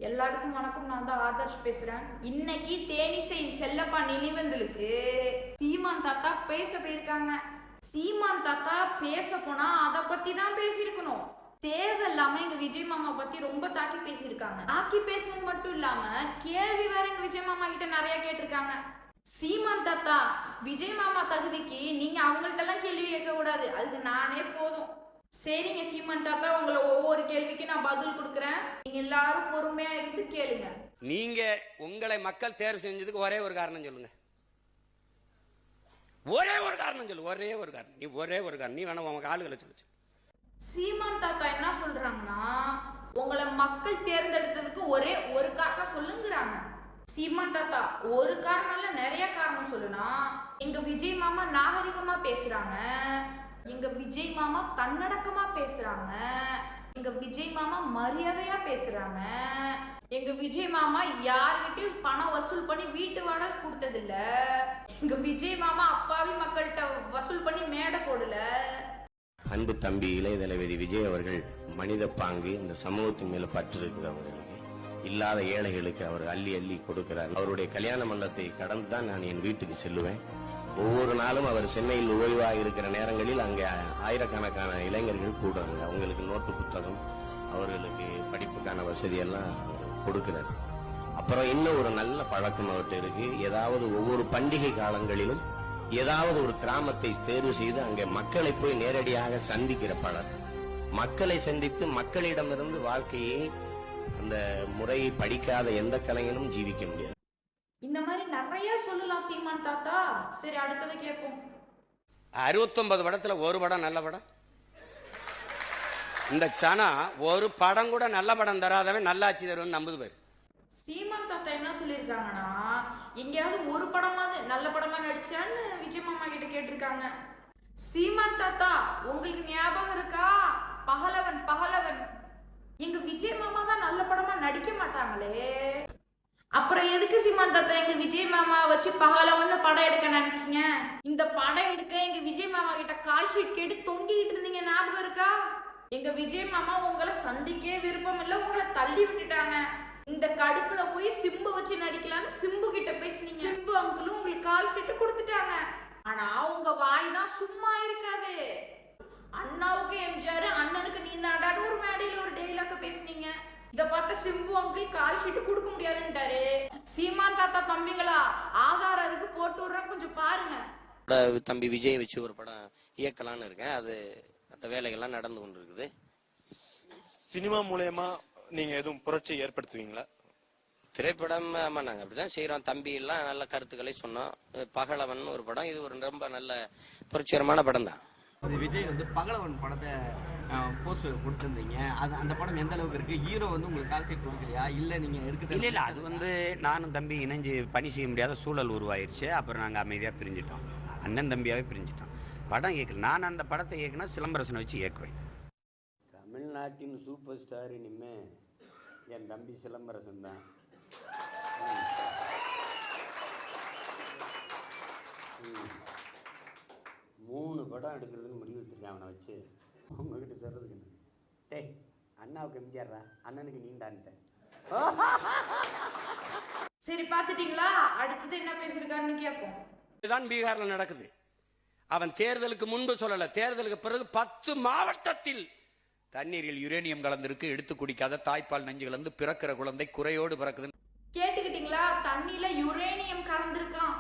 எல்லாருக்கும் வணக்கம். நான் தான் ஆதர்ஷ் பேசுறேன். இன்னைக்கு தேனிசை செல்லப்பா நினைவேந்தலுக்கு சீமான் தாத்தா பேச போயிருக்காங்க. சீமான் தாத்தா பேச போனா அதை பத்தி தான் பேசியிருக்கணும். தேவையில்லாம எங்க விஜய் மாமா பத்தி ரொம்ப தாக்கி பேசியிருக்காங்க. தாக்கி பேசுனது மட்டும் இல்லாம கேள்வி வேற எங்க விஜய் மாமா கிட்ட நிறைய கேட்டிருக்காங்க. சீமான் தாத்தா, விஜய் மாமா தகுதிக்கு நீங்க அவங்கள்ட்ட எல்லாம் கேள்வி கேட்க கூடாது, அதுக்கு நானே போதும். சரிங்க சீமான் தாத்தா, உங்களை ஒவ்வொரு கேள்விக்கு நான் பதில் கொடுக்குறேன். நீங்க எல்லாரும் பொறுமையா இருந்து கேளுங்க. நீங்க உங்களை மக்கள் தேர்வு செஞ்சதுக்கு ஒரே ஒரு காரணம் சொல்லுங்க. ஒரே ஒரு காரணம் சொல்லு. ஒரே ஒரு காரணம். நீ ஒரே ஒரு காரணம். நீ வேணா உங்க ஆளுகளை சொல்லு. சீமான் தாத்தா என்ன சொல்றாங்கன்னா, உங்களை மக்கள் தேர்ந்தெடுத்ததுக்கு ஒரே ஒரு காரணம் சொல்லுங்கிறாங்க. சீமான் தாத்தா ஒரு காரணம் இல்ல, நிறைய காரணம் சொல்லுனா. எங்க விஜய் மாமா நாகரிகமா பேசுறாங்க, எங்க விஜய் மாமா தன்னடக்கமா பேசுறாங்க, எங்க விஜய் மாமா மரியாதையா பேசுறாங்க, எங்க விஜய் மாமா யார்கிட்டயும் பணம் வசூல் பண்ணி வீட்டு வாடகை கொடுத்தது இல்ல, எங்க விஜய் மாமா அப்பாவி மக்கள்கிட்ட வசூல் பண்ணி மேடை போடல. அன்பு தம்பி இளைய தளபதி விஜய் அவர்கள் மனித பாங்கு, இந்த சமூகத்தின் மேல பற்று இருக்குது. அவர்களுக்கு இல்லாத ஏழைகளுக்கு அவர் அள்ளி அள்ளி கொடுக்கிறார். அவருடைய கல்யாண மண்டபத்தை கடந்து தான் நான் என் வீட்டுக்கு செல்லுவேன். ஒவ்வொரு நாளும் அவர் சென்னையில் ஓய்வாக இருக்கிற நேரங்களில் அங்கே ஆயிரக்கணக்கான இளைஞர்கள் கூடுறாங்க. அவங்களுக்கு நோட்டு புத்தகம், அவர்களுக்கு படிப்புக்கான வசதியெல்லாம் கொடுக்கிறார். அப்புறம் இன்னும் ஒரு நல்ல பழக்கம் அவர்கிட்ட இருக்கு. ஏதாவது ஒவ்வொரு பண்டிகை காலங்களிலும் ஏதாவது ஒரு கிராமத்தை தேர்வு செய்து அங்கே மக்களை போய் நேரடியாக சந்திக்கிற பழக்கம். மக்களை சந்தித்து மக்களிடமிருந்து வாழ்க்கையை, அந்த முறையை படிக்காத எந்த கலைஞனும் ஜீவிக்க முடியாது. இந்த மாதிரி நிறைய சொல்லலாம் சீமான் தாத்தா. சரி, அடுத்ததை கேட்போம். 69 படத்துல ஒரு படம் நல்ல படம். இந்த சனா ஒரு படம் கூட நல்ல படம் தராதவன் நல்லாட்சி தருவன் நம்புது பேர். சீமான் தாத்தா என்ன சொல்லியிருக்காங்கன்னா, எங்கேயாவது ஒரு படமாவது நல்ல படமா நடிச்சான்னு விஜய் மாமா கிட்ட கேட்டிருக்காங்க. சீமான் தாத்தா, உங்களுக்கு ஞாபகம் இருக்கா? பகலவன் பகலவன் எங்க விஜய் மாமா தான் நல்ல படமா நடிக்க மாட்டாங்களே. அப்புறம் எதுக்கு சீமான் தாத்தா எங்க விஜய் மாமா வச்சு பகலவன்னு படம் எடுக்க நினைச்சீங்க? இந்த படம் எடுக்க எங்க விஜய் மாமா கிட்ட கால் ஷீட் கேட்டு தொங்கிட்டு இருந்தீங்க, ஞாபகம் இருக்கா? எங்க விஜய் மாமா உங்களை சந்திக்கே விருப்பம் இல்லை, உங்களை தள்ளி விட்டுட்டாங்க. இந்த கடுப்புல போய் சிம்பு வச்சு நடிக்கலான்னு சிம்பு கிட்ட பேசினீங்க. சிம்பு அங்கிளும் உங்களுக்கு கால் ஷீட் கொடுத்துட்டாங்க. ஆனா உங்க வாய் தான் சும்மா இருக்காது. அண்ணாவுக்கு எம்ஜிஆர், அண்ணனுக்கு நீ தாண்டாடு ஒரு மேடையில ஒரு டெய்லாக்க பேசுனீங்க. இத பார்த்த சிம்பு அங்கிள் கால் ஷீட் கொடுக்க முடியாதுன்ட்டாரு. சீமான் தாத்தா தம்பிங்களா, ஆதாரம் இருக்கு, போட்டு விடுறேன், கொஞ்சம் பாருங்க. தம்பி விஜய் வச்சு ஒரு படம் இயக்கலான்னு இருக்கேன். அது அந்த வேலைகள்லாம் நடந்து கொண்டு இருக்குது. சினிமா மூலமா நீங்க எதுவும் புரட்சி ஏற்படுத்துவீங்களா? திரைப்படம் ஆமா, நாங்க அப்படிதான் செய்யறோம். தம்பி எல்லாம் நல்ல கருத்துக்களை சொன்னோம். பகலவன் ஒரு படம், இது ஒரு ரொம்ப நல்ல புரட்சிகரமான படம் தான். விஜய் வந்து பகலவன் படத்தை போஸ்ட் கொடுத்துருந்தீங்க. அது அந்த படம் எந்த அளவுக்கு இருக்கு? ஹீரோ வந்து உங்களுக்கு கால் ஷீட் கொடுக்கலையா, இல்ல நீங்க எடுக்க? இல்ல அது வந்து நானும் தம்பி இணைஞ்சு பணி செய்ய முடியாத சூழல் உருவாயிருச்சு. அப்புறம் நாங்க அமைதியா பிரிஞ்சிட்டோம், அண்ணன் தம்பியாவே பிரிஞ்சிட்டோம். படம் இயக்கல. நான் அந்த படத்தை இயக்குனா சிலம்பரசனை வச்சு இயக்குவேன். தமிழ்நாட்டின் சூப்பர் ஸ்டார் இனிமே என் தம்பி சிலம்பரசன் தான். 3 படம் எடுக்கிறதுன்னு முடிவு எடுத்துருக்கேன் அவனை வச்சு. உங்ககிட்ட சொல்றதுக்கு என்ன? டேய், அண்ணாவுக்கு எம்ஜிஆர்ரா, அண்ணனுக்கு நீண்டான்ட்டேன். சரி, பாத்துட்டீங்களா? அடுத்தது என்ன பேசிருக்காருன்னு கேட்போம். இதுதான் பீகார்ல நடக்குது. அவன் தேர்தலுக்கு முன்பு சொல்லல, தேர்தலுக்கு பிறகு 10 மாவட்டத்தில் தண்ணீரில் யுரேனியம் கலந்திருக்கு, எடுத்து குடிக்காத தாய்ப்பால் நஞ்சு கலந்து பிறக்கிற குழந்தை குறையோடு பிறக்குது. கேட்டுக்கிட்டீங்களா? தண்ணியில யுரேனியம் கலந்திருக்கான்.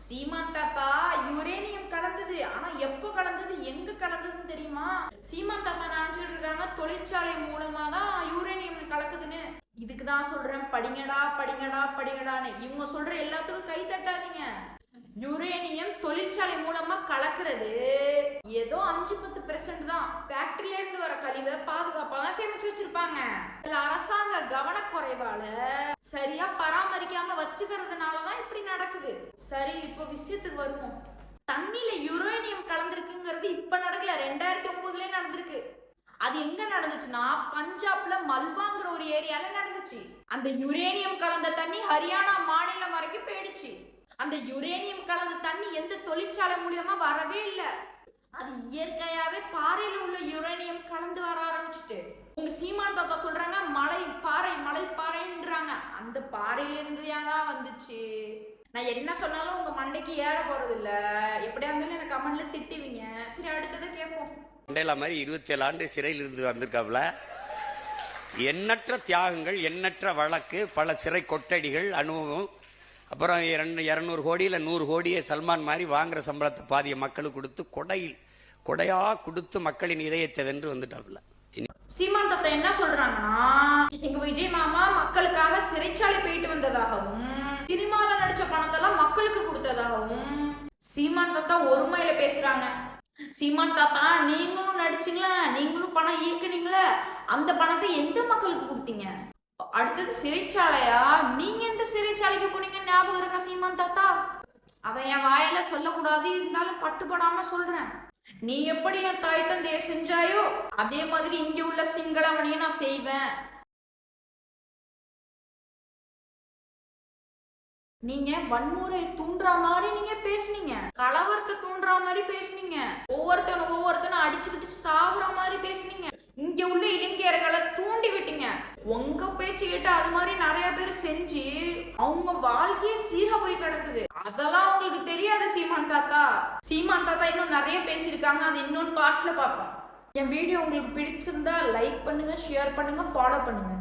சீமான் தாத்தா, யுரேனியம் கலந்தது. ஆனா எப்போ கலந்தது, எங்க கலந்ததுன்னு தெரியுமா? சீமான் தாத்தா நினைச்சிட்டு இருக்காங்க தொழிற்சாலை மூலமா தான் யுரேனியம் கலக்குதுன்னு. இதுக்குதான் சொல்றேன், படிங்கடா படிங்கடா படிங்கடான்னு. இவங்க சொல்ற எல்லாத்துக்கும் கை தட்டாதீங்க. யுரேனியம் தொழிற்சாலை மூலமா கலக்கிறது ஏதோ 5-10% தான். ஃபேக்டரியில இருந்து வர கழிவை பாதுகாப்பா தான் சேமிச்சு வச்சிருப்பாங்க. இதுல அரசாங்க கவனக்குறைவால சரியா பராமரிக்காம வச்சுக்கிறதுனாலதான் இப்படி நடக்குது. சரி, இப்ப விஷயத்துக்கு வருவோம். தண்ணியில யுரேனியம் கலந்திருக்குங்கிறது இப்ப நடக்கல, 2009 நடந்திருக்கு. அது எங்க நடந்துச்சுன்னா, பஞ்சாப்ல மல்வாங்கிற ஒரு ஏரியால நடந்துச்சு. அந்த யுரேனியம் கலந்த தண்ணி ஹரியானா மாநிலம் வரைக்கும் போயிடுச்சு. அந்த யுரேனியம் கலந்த தண்ணி எந்த தொழிற்சாலை மூலியமா வரவே இல்லை. அது இயற்கையாவே பாறையில உள்ள யுரேனியம் கலந்து வர ஆரம்பிச்சுட்டு. உங்க சீமான் தாத்தா சொல்றாங்க மலை பாறை மலை பாறைன்ற அந்த பாறையில இருந்து தான் வந்துச்சு. நான் என்ன சொன்னாலும் உங்க மண்டைக்கு ஏற போறது இல்ல. எப்படியா இருந்தாலும் எனக்கு கமெண்ட்ல திட்டுவீங்க. சரி, அடுத்ததை கேட்போம். மண்டேலா மாதிரி 27 ஆண்டு சிறையில் இருந்து வந்திருக்காப்ல. எண்ணற்ற தியாகங்கள், எண்ணற்ற வழக்கு, பல சிறை கொட்டடிகள், அனுபவம். அப்புறம் 200 கோடியில் 100 கோடியை சல்மான் மாதிரி வாங்குற சம்பளத்தை பாதிய மக்களுக்கு கொடுத்து கொடையா கொடுத்து மக்களின் இதயத்தை வென்று வந்துட்டாப்ல. சீமான் தாத்தா என்ன சொல்றாங்கன்னா, எங்க விஜய் மாமா மக்களுக்காக சிறைச்சாலை போயிட்டு வந்ததாகவும் சினிமால நடிச்ச பணத்தெல்லாம் மக்களுக்கு கொடுத்ததாகவும் சீமான் தாத்தா ஒருமையில பேசுறாங்க. சீமான் தாத்தா, நீங்களும் நடிச்சீங்களா, நீங்களும் பணம் ஈர்க்குனீங்களா, அந்த பணத்தை எந்த மக்களுக்கு கொடுத்தீங்க? அடுத்தது சிறைச்சாலையா? நீங்க எந்த சிறைச்சாலைக்கு போனீங்க ஞாபகம் இருக்கா சீமான் தாத்தா? அதை என் வாயில சொல்லக்கூடாது, இருந்தாலும் பட்டுப்படாம சொல்றேன். நீ எப்படி என் தாய் தந்தைய செஞ்சாயோ அதே மாதிரி இங்க உள்ள சிங்களவனையும் நான் செய்வேன். நீங்க வன்முறை தூண்டுற மாதிரி நீங்க பேசுனீங்க, கலவரத்தை தூண்டுற மாதிரி பேசுனீங்க, ஒவ்வொருத்தனும் அடிச்சுக்கிட்டு சாகுற மாதிரி பேசுனீங்க, இங்க உள்ள இளைஞர்களை தூண்டி விட்டீங்க. உங்க பேச்சு கேட்டு அது மாதிரி நிறைய பேர் செஞ்சு அவங்க வாழ்க்கையே சீரா போய் கிடக்குது. அதெல்லாம் உங்களுக்கு தெரியாது சீமான் தாத்தா. சீமான் தாத்தா இன்னும் நிறைய பேசியிருக்காங்க, அது இன்னொரு பார்ட்ல பார்ப்போம். என் வீடியோ உங்களுக்கு பிடிச்சிருந்தா லைக் பண்ணுங்க, ஷேர் பண்ணுங்க, ஃபாலோ பண்ணுங்க.